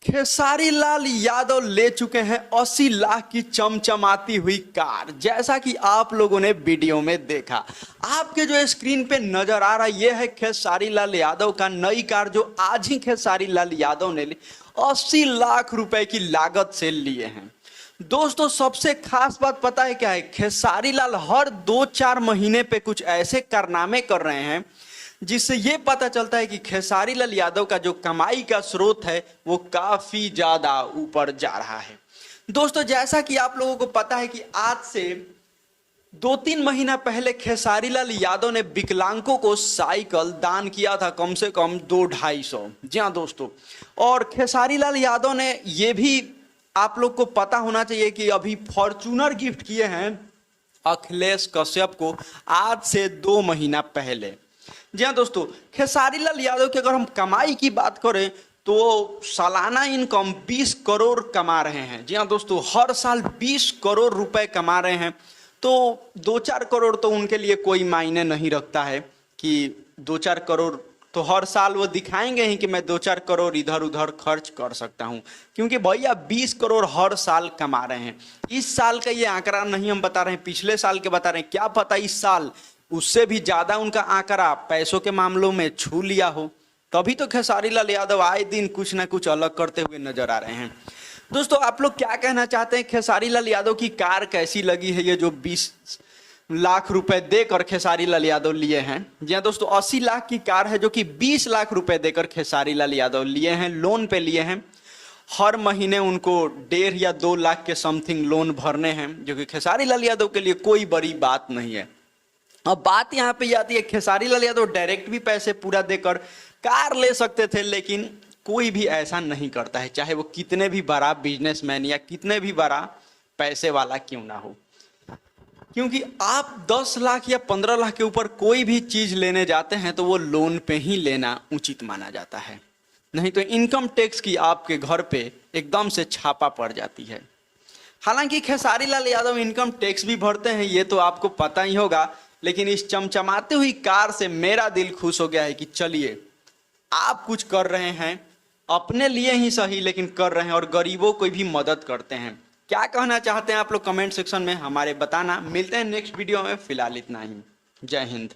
खेसारी लाल यादव ले चुके हैं 80 लाख की चमचमाती हुई कार। जैसा कि आप लोगों ने वीडियो में देखा, आपके जो स्क्रीन पे नजर आ रहा है ये है खेसारी लाल यादव का नई कार, जो आज ही खेसारी लाल यादव ने 80 लाख रुपए की लागत से लिए हैं। दोस्तों, सबसे खास बात पता है क्या है? खेसारी लाल हर 2-4 महीने पे कुछ ऐसे कारनामे कर रहे हैं जिससे ये पता चलता है कि खेसारी लाल यादव का जो कमाई का स्रोत है वो काफी ज्यादा ऊपर जा रहा है। दोस्तों, जैसा कि आप लोगों को पता है कि आज से 2-3 महीना पहले खेसारी लाल यादव ने विकलांगों को साइकिल दान किया था, कम से कम 200-250। जी हाँ दोस्तों, और खेसारी लाल यादव ने ये भी आप लोग को पता होना चाहिए कि अभी फॉर्च्यूनर गिफ्ट किए हैं अखिलेश कश्यप को आज से 2 महीना पहले। जी हाँ दोस्तों, खेसारी लाल यादव की अगर हम कमाई की बात करें तो सालाना इनकम 20 करोड़ कमा रहे हैं। जी हाँ दोस्तों, हर साल 20 करोड़ रुपए कमा रहे हैं। तो 2-4 करोड़ तो उनके लिए कोई मायने नहीं रखता है कि 2-4 करोड़ तो हर साल वो दिखाएंगे ही कि मैं 2-4 करोड़ इधर उधर खर्च कर सकता हूँ, क्योंकि भैया 20 करोड़ हर साल कमा रहे हैं। इस साल का ये आंकड़ा नहीं हम बता रहे हैं, पिछले साल के बता रहे हैं। क्या पता इस साल उससे भी ज्यादा उनका आंकड़ा पैसों के मामलों में छू लिया हो। तभी तो खेसारी लाल यादव आए दिन कुछ ना कुछ अलग करते हुए नजर आ रहे हैं। दोस्तों, आप लोग क्या कहना चाहते हैं? खेसारी लाल यादव की कार कैसी लगी है, ये जो 20 लाख रुपए देकर खेसारी लाल यादव लिए हैं? जी हाँ दोस्तों, 80 लाख की कार है जो कि 20 लाख रुपए देकर खेसारी लाल यादव लिए हैं, लोन पे लिए हैं। हर महीने उनको 1.5 या 2 लाख के समथिंग लोन भरने हैं, जो कि खेसारी लाल यादव के लिए कोई बड़ी बात नहीं है। अब बात यहाँ पे आती है, खेसारी लाल यादव डायरेक्ट भी पैसे पूरा देकर कार ले सकते थे, लेकिन कोई भी ऐसा नहीं करता है, चाहे वो कितने भी बड़ा बिजनेसमैन या कितने भी बड़ा पैसे वाला क्यों ना हो। क्योंकि आप 10 लाख या 15 लाख के ऊपर कोई भी चीज लेने जाते हैं तो वो लोन पे ही लेना उचित माना जाता है, नहीं तो इनकम टैक्स की आपके घर पे एकदम से छापा पड़ जाती है। हालांकि खेसारी लाल यादव इनकम टैक्स भी भरते हैं, ये तो आपको पता ही होगा, लेकिन इस चमचमाती हुई कार से मेरा दिल खुश हो गया है कि चलिए आप कुछ कर रहे हैं, अपने लिए ही सही लेकिन कर रहे हैं, और गरीबों को भी मदद करते हैं। क्या कहना चाहते हैं आप लोग कमेंट सेक्शन में हमारे बताना। मिलते हैं नेक्स्ट वीडियो में, फिलहाल इतना ही। जय हिंद।